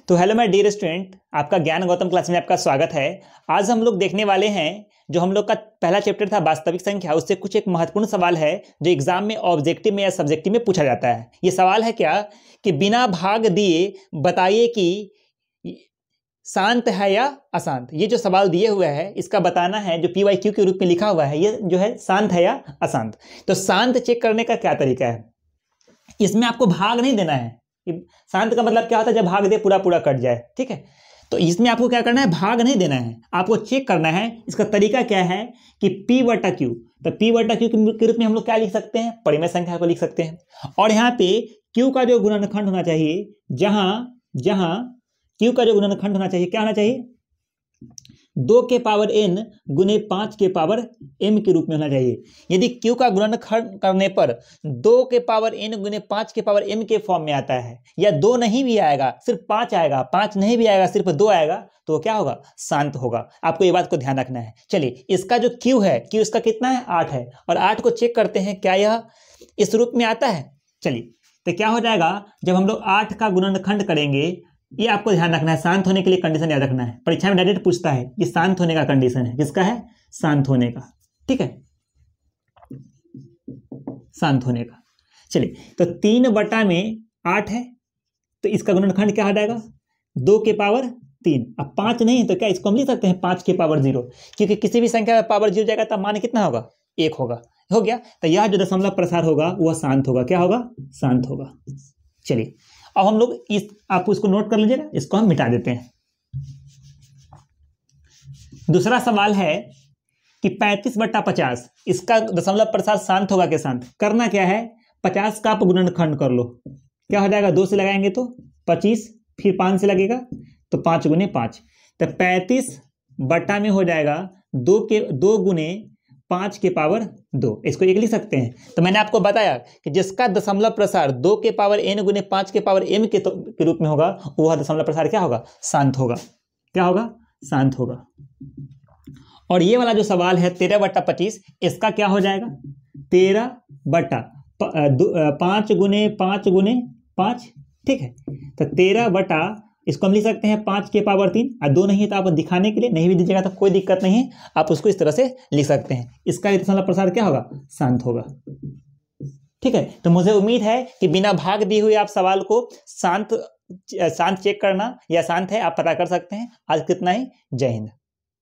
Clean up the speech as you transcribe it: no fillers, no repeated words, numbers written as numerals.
तो hello my dear student, आपका ज्ञान गौतम क्लास में आपका स्वागत है। आज हम लोग देखने वाले हैं जो हम लोग का पहला चैप्टर था वास्तविक संख्या, उससे कुछ एक महत्वपूर्ण सवाल है जो एग्जाम में ऑब्जेक्टिव में या सब्जेक्टिव में पूछा जाता है। ये सवाल है क्या कि बिना भाग दिए बताइए कि शांत है या अशांत। ये जो सवाल दिए हुए है इसका बताना है, जो PYQ के रूप में लिखा हुआ है, ये जो है शांत है या अशांत। तो शांत चेक करने का क्या तरीका है, इसमें आपको भाग नहीं देना है। शांत का मतलब क्या होता है, जब भाग दे पूरा पूरा कट जाए, ठीक है। तो इसमें आपको क्या करना है, भाग नहीं देना है, आपको चेक करना है। इसका तरीका क्या है कि P/Q, तो P/Q के रूप में हम लोग क्या लिख सकते हैं, परिमेय संख्या को लिख सकते हैं। और यहाँ पे Q का जो गुणनखंड होना चाहिए, जहां Q का जो गुणनखंड होना चाहिए, क्या होना चाहिए, 2 के पावर n गुने 5 के पावर m के रूप में होना चाहिए। यदि Q का गुणनखंड करने पर 2 के पावर n गुने 5 के पावर m के फॉर्म में आता है, या 2 नहीं भी आएगा सिर्फ 5 आएगा, 5 नहीं भी आएगा सिर्फ 2 आएगा, तो वो क्या होगा, शांत होगा। आपको ये बात को ध्यान रखना है। चलिए, इसका जो Q है, Q इसका कितना है, 8 है, और 8 को चेक करते हैं क्या यह इस रूप में आता है। चलिए, तो क्या हो जाएगा, जब हम लोग 8 का गुणनखंड करेंगे, ये आपको ध्यान रखना है, शांत होने के लिए कंडीशन याद रखना है। परीक्षा में डायरेक्ट पूछता है, ये शांत होने का कंडीशन है। किसका है, शांत होने का, ठीक है, शांत होने का। चलिए, तो 3/8 है, तो इसका गुणनखंड क्या हो जाएगा, 2 के पावर 3। अब 5 नहीं है तो क्या इसको हम लिख सकते हैं 5 के पावर 0, क्योंकि किसी भी संख्या में पावर 0 जाएगा तब मान कितना होगा, 1 होगा। हो गया, तो यह जो दशमलव प्रसार होगा वह शांत होगा। क्या होगा, शांत होगा। चलिए, अब हम लोग आप इसको नोट कर लीजिएगा, इसको हम मिटा देते हैं। दूसरा सवाल है कि 35/50, इसका दशमलव प्रसार शांत होगा कि शांत। करना क्या है, 50 का आप गुणनखंड कर लो, क्या हो जाएगा, 2 से लगाएंगे तो 25, फिर 5 से लगेगा तो 5 गुने 5, तो 35 में हो जाएगा 2 गुने 5 के पावर 2। इसको एक लिख सकते हैं। तो मैंने आपको बताया कि जिसका दशमलव प्रसार 2 के पावर n गुने 5 के पावर m के रूप में होगा, वह दशमलव प्रसार क्या होगा, शांत होगा। क्या होगा, शांत होगा। और ये वाला जो सवाल है 13/25, इसका क्या हो जाएगा, 13/5 गुने 5 गुने 5, ठीक है। तो 13 इसको हम लिख सकते हैं 5 के पावर 3, और 2 नहीं है तो आप दिखाने के लिए नहीं भी दीजिएगा तो कोई दिक्कत नहीं है, आप उसको इस तरह से लिख सकते हैं। इसका दशमलव प्रसार क्या होगा, शांत होगा, ठीक है। तो मुझे उम्मीद है कि बिना भाग दिए हुए आप सवाल को शांत चेक करना या शांत है आप पता कर सकते हैं। आज कितना ही, जय हिंद।